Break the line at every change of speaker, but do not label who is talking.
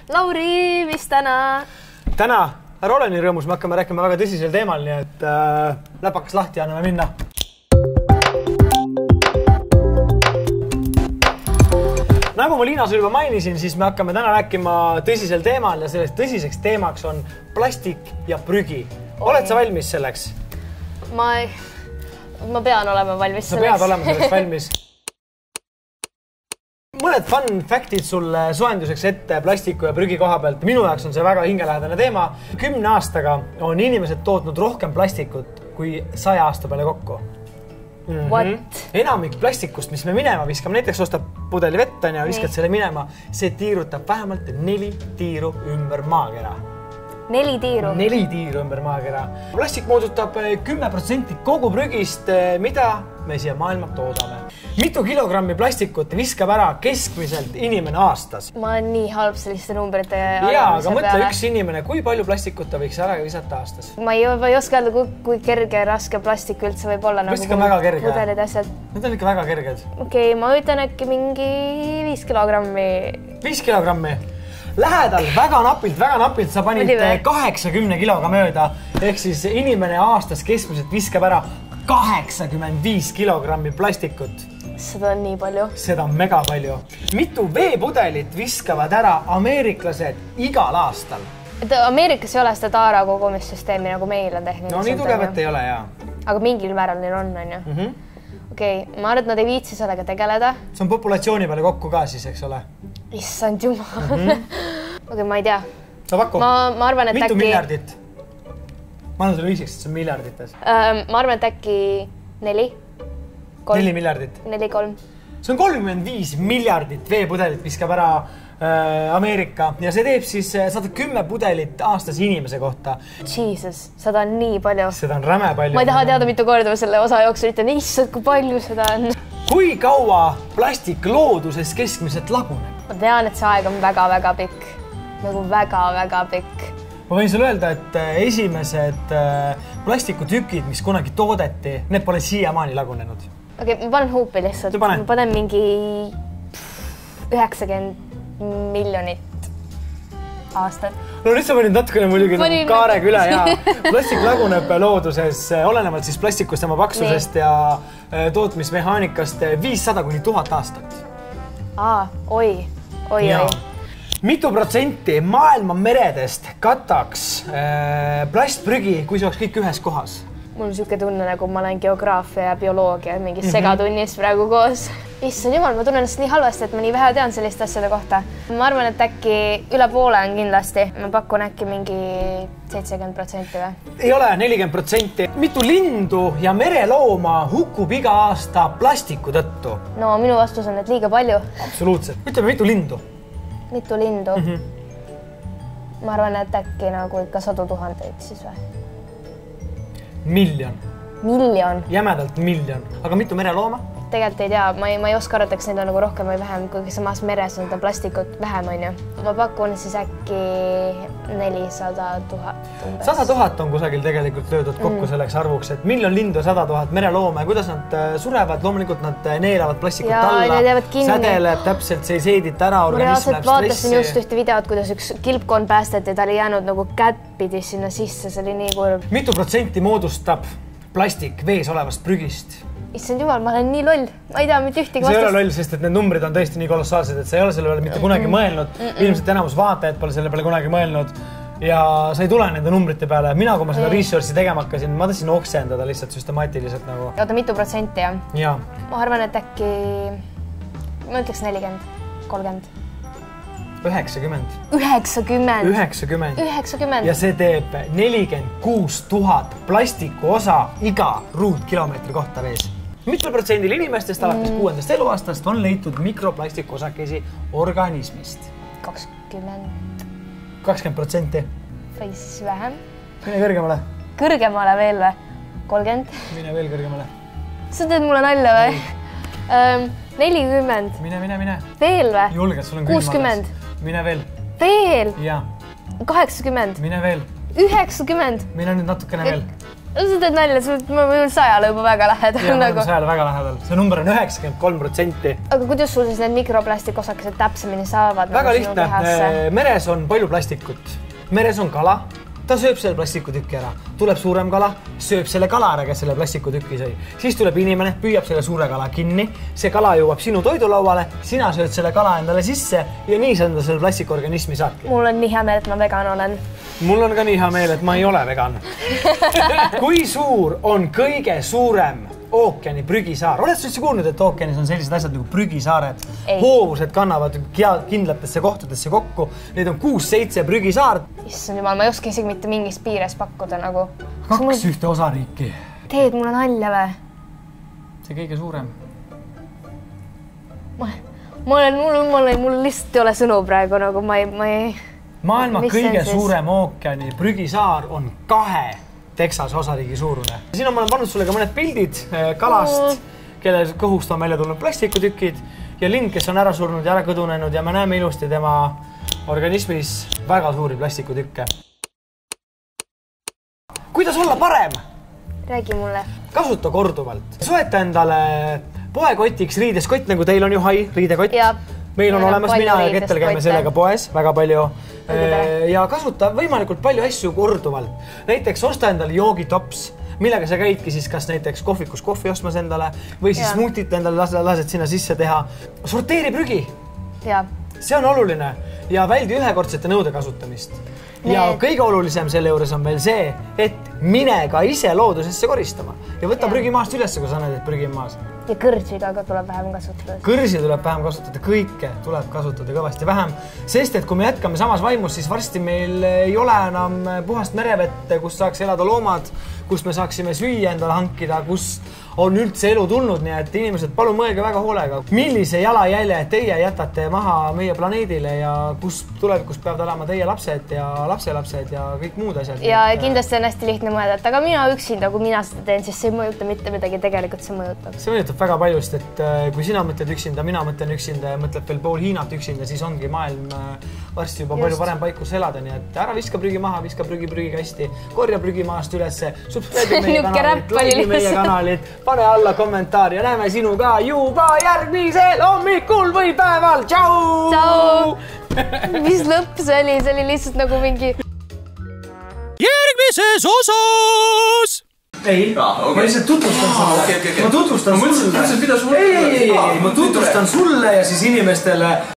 Lauri, mis täna?
Täna, ära ole nii rõõmus, me hakkame rääkima väga tõsisel teemal, nii et läpakas lahti ja anname minna. Nagu ma Liina sul juba mainisin, siis me hakkame täna rääkima tõsisel teemal ja sellest tõsiseks teemaks on plastik ja prügi. Oled sa valmis selleks?
Ma pean olema valmis selleks.
Sa pead olema selleks valmis. Mõned fun factid sulle soenduseks ette plastiku ja prügi koha pealt. Minu jaoks on see väga hingelähedane teema. 10 aastaga on inimesed tootnud rohkem plastikut kui 100 aasta peale kokku.
What?
Enamik plastikust, mis me minema viskame, näiteks ostab pudeli vett ja viskad selle minema, see tiirutab vähemalt 4 tiiru ümber maakera.
4 tiiru?
4 tiiru ümber maakera. Plastik moodustab 10% kogu prügist, mida me siia maailma toodame. Mitu kilogrammi plastikut viskab ära keskmiselt inimene aastas?
Ma olen nii halb selliste numbrite
jaa, aga mõtle üks inimene, kui palju plastikut ta võiks ära visata aastas?
Ma ei oska öelda, kui kerge ja raske plastik üldse võib olla.
Plastik on väga kerge.
Pudelid asjad.
Need on ikka väga kerged.
Okei, ma ütlen äkki mingi 5 kilogrammi.
5 kilogrammi? Lähedal, väga napilt sa panid 80 kiloga mööda. Ehk siis inimene aastas keskmiselt viskab ära 85 kilogrammi plastikut.
Seda on nii palju.
Seda on mega palju. Mitu veepudelit viskavad ära ameeriklased igal aastal?
Ameerikas ei ole seda taara kogumissüsteemi, nagu meil on tehniliselt.
No nii tugevat ei ole, jaa.
Aga mingil määral neil on ju. Okei, ma arvan, et nad ei viitsi sellega tegeleda.
See on populatsiooni peale kokku ka siis, eks ole?
Issand jumal. Okei, ma ei tea.
Sa paku?
Ma arvan, et
mitu miljardit? Ma annan sulle ühiseks, et see on miljardites.
Ma arvan, et äkki 4.
4 miljardit?
4-3.
See on 35 miljardit veepudelit viskab ära Ameerika ja see teeb siis 110 pudelit aastas inimese kohta.
Jesus, seda on nii palju.
Seda on räme palju.
Ma ei taha teada, mitu korda ma selle osa jooksul ütlen, issand, kui palju seda on.
Kui kaua plastik looduses keskmiselt laguneb?
Ma tean, et see aeg on väga-väga pikk. Nagu väga-väga pikk.
Ma võin sulle öelda, et esimesed plastikutükid, mis kunagi toodeti, need pole siiamaani lagunenud.
Okei, ma panen huupi lihtsalt. Ma panen mingi 90 miljonit aastat.
No nüüd sa panid natukene muidugi kaarega üle ja plastik laguneb looduses, olenevalt siis plastikust tema paksusest ja tootmismehaanikast 500–1000 aastat.
Oi.
Mitu protsenti maailma meredest kataks plastprügi, kui see oleks kõik ühes kohas?
Mul on siuke tunne, nagu ma olen geograafia ja bioloogia mingis segatunnis praegu koos. Issand jumal, ma tunnen ennast nii halvasti, et ma nii vähe tean selliste asjade kohta. Ma arvan, et äkki üle poole on kindlasti. Ma pakun äkki mingi 70% või? Ei
ole, 40%. Mitu lindu ja merelooma hukkub iga aasta plastiku tõttu?
No minu vastus on, et liiga palju.
Absoluutselt. Ütleme, mitu lindu?
Mitu lindu? Ma arvan, et äkki nagu ikka 100 000 siis või?
Miljon. Jämedalt miljon. Aga mitu merelooma?
Tegelikult ei tea. Ma ei oska arvata, kas neid on nagu rohkem või vähem, kui samas meres on seda plastikut vähem, on ju. Ma pakun siis äkki 400 000.
100 000 on kusagil tegelikult löödud kokku selleks arvuks, et miljon lindu, 100 000 merelooma ja kuidas nad surevad, loomulikult nad neelavad plastikut alla, sädeleb täpselt, see ei seedita ära, organism läheb stressi.
Vaatasin just ühte videot, kuidas üks kilpkoon päästeti ja ta oli jäänud nagu kättpidi sinna sisse, see oli nii kurb.
Mitu protsenti moodustab plastik vees olevast prügist?
Issand jumal, ma olen nii loll. Ma ei tea, mitte ühtegi
vastust. See ei ole loll, sest et need numbrid on tõesti nii kolossaalsed, et sa ei ole selle peale mitte kunagi mõelnud. Ilmselt enamus vaatajad pole selle peale kunagi mõelnud ja sa ei tule nende numbrite peale. Mina, kui ma seda researchi tegema hakkasin, ma tahtsin oksendada lihtsalt süstemaatiliselt nagu.
Oota, mitu protsenti, jah?
Jaa.
Ma arvan, et äkki, ma ütleks 40, 30.
90.
90.
Ja see teeb 46 000 plastiku osa iga ruutkilomeetri kohta vees. Mitul protsendil inimestest alates 6. eluaastast on leitud mikroplastikosakesi organismist?
20.
20%?
Või siis vähem.
Mine kõrgemale.
Kõrgemale veel või? 30.
Mine veel kõrgemale.
Sa teed mulle nalja või? 40.
Mine.
Veel või?
Julged, sul on 60. Mine veel.
Veel?
Jaa.
80.
Mine veel.
90.
Mine nüüd natukene veel.
Sa teed nalja, ma võin 100-le juba väga lähedal.
Ja, nagu 100-le väga lähedal. See number on 93%.
Aga kuidas sul siis need mikroplastikosakesed täpsemini saavad?
Väga lihtne. Meres on palju plastikut. Meres on kala. Ta sööb selle plastikutükki ära. Tuleb suurem kala, sööb selle kala ära, kes selle plastikutükki sõi. Siis tuleb inimene, püüab selle suure kala kinni. See kala jõuab sinu toidulauale, sina sööd selle kala endale sisse ja nii sa enda selle plastikorganismi saadki.
Mul on nii hea meel, et ma vegan olen.
Mul on ka nii hea meel, et ma ei ole vegan. Kui suur on kõige suurem ookeani prügisaar? Oled sa üldse kuulnud, et ookeanis on sellised asjad nagu prügisaared? Hoovused kannavad kindlatesse kohtadesse kokku. Neid on 6-7 prügisaart.
Issand jumal, ma ei oska isegi mitte mingis piires pakkuda nagu.
2 ühte osariiki.
Teed mulle nalja või?
See kõige suurem.
Mul lihtsalt ei ole sõnu praegu, nagu ma ei...
Maailma kõige suurem ookeani prügisaar on 2 Texase osariigi suurune. Siin ma olen pannud sulle ka mõned pildid kalast, kelle kõhust on välja tulnud plastikutükid ja lind, kes on ära surnud ja ära kõdunenud ja me näeme ilusti tema organismis väga suuri plastikutükke. Kuidas olla parem?
Räägi mulle.
Kasuta korduvalt. Soeta endale poekotiks riideskott, nagu teil on ju hai, riidekott. Meil on olemas, mina ja Kettel käime sellega poes väga palju ja kasuta võimalikult palju asju korduvalt. Näiteks osta endale joogitops, millega sa käidki siis kas näiteks kohvikus kohvi ostmas endale või siis smuutit endale lased sinna sisse teha. Sorteeri prügi. See on oluline ja väldi ühekordsete nõude kasutamist. Ja kõige olulisem selle juures on veel see, et mine ka ise loodusesse koristama ja võta prügi maast üles, kui sa näed, et prügi on maas.
Ja kõrsi ka tuleb vähem kasutada.
Kõrsi tuleb vähem kasutada, kõike tuleb kasutada kõvasti vähem, sest et kui me jätkame samas vaimus, siis varsti meil ei ole enam puhast merevette, kus saaks elada loomad, kus me saaksime süüa endale hankida, kus on üldse elu tulnud, nii et inimesed, palun mõelge väga hoolega, millise jalajälje teie jätate maha meie planeedile ja kus tulevikus peavad olema teie lapsed ja lapselapsed ja kõik muud asjad.
Ja kindlasti on hästi lihtne mõelda, et aga mina üksinda, kui mina seda teen, siis see ei mõjuta mitte midagi, tegelikult see mõjutab.
See mõjutab väga paljust, et kui sina mõtled üksinda, mina mõtlen üksinda ja mõtled veel pool Hiinat üksinda, siis ongi maailm varsti juba palju parem paikus elada, nii et ära viska prügi maha, viska prügikasti, korja prügi maast ülesse, subscribe meie kanalit, pane alla kommentaar ja näeme sinuga juba järgmisel hommikul või päeval. Tšau!
Tšau! Mis lõpp see oli? See oli lihtsalt nagu mingi...
Järgmises osas!
Ei, ma lihtsalt tutvustan sulle. Ma tutvustan sulle. Ma tutvustan sulle ja siis inimestele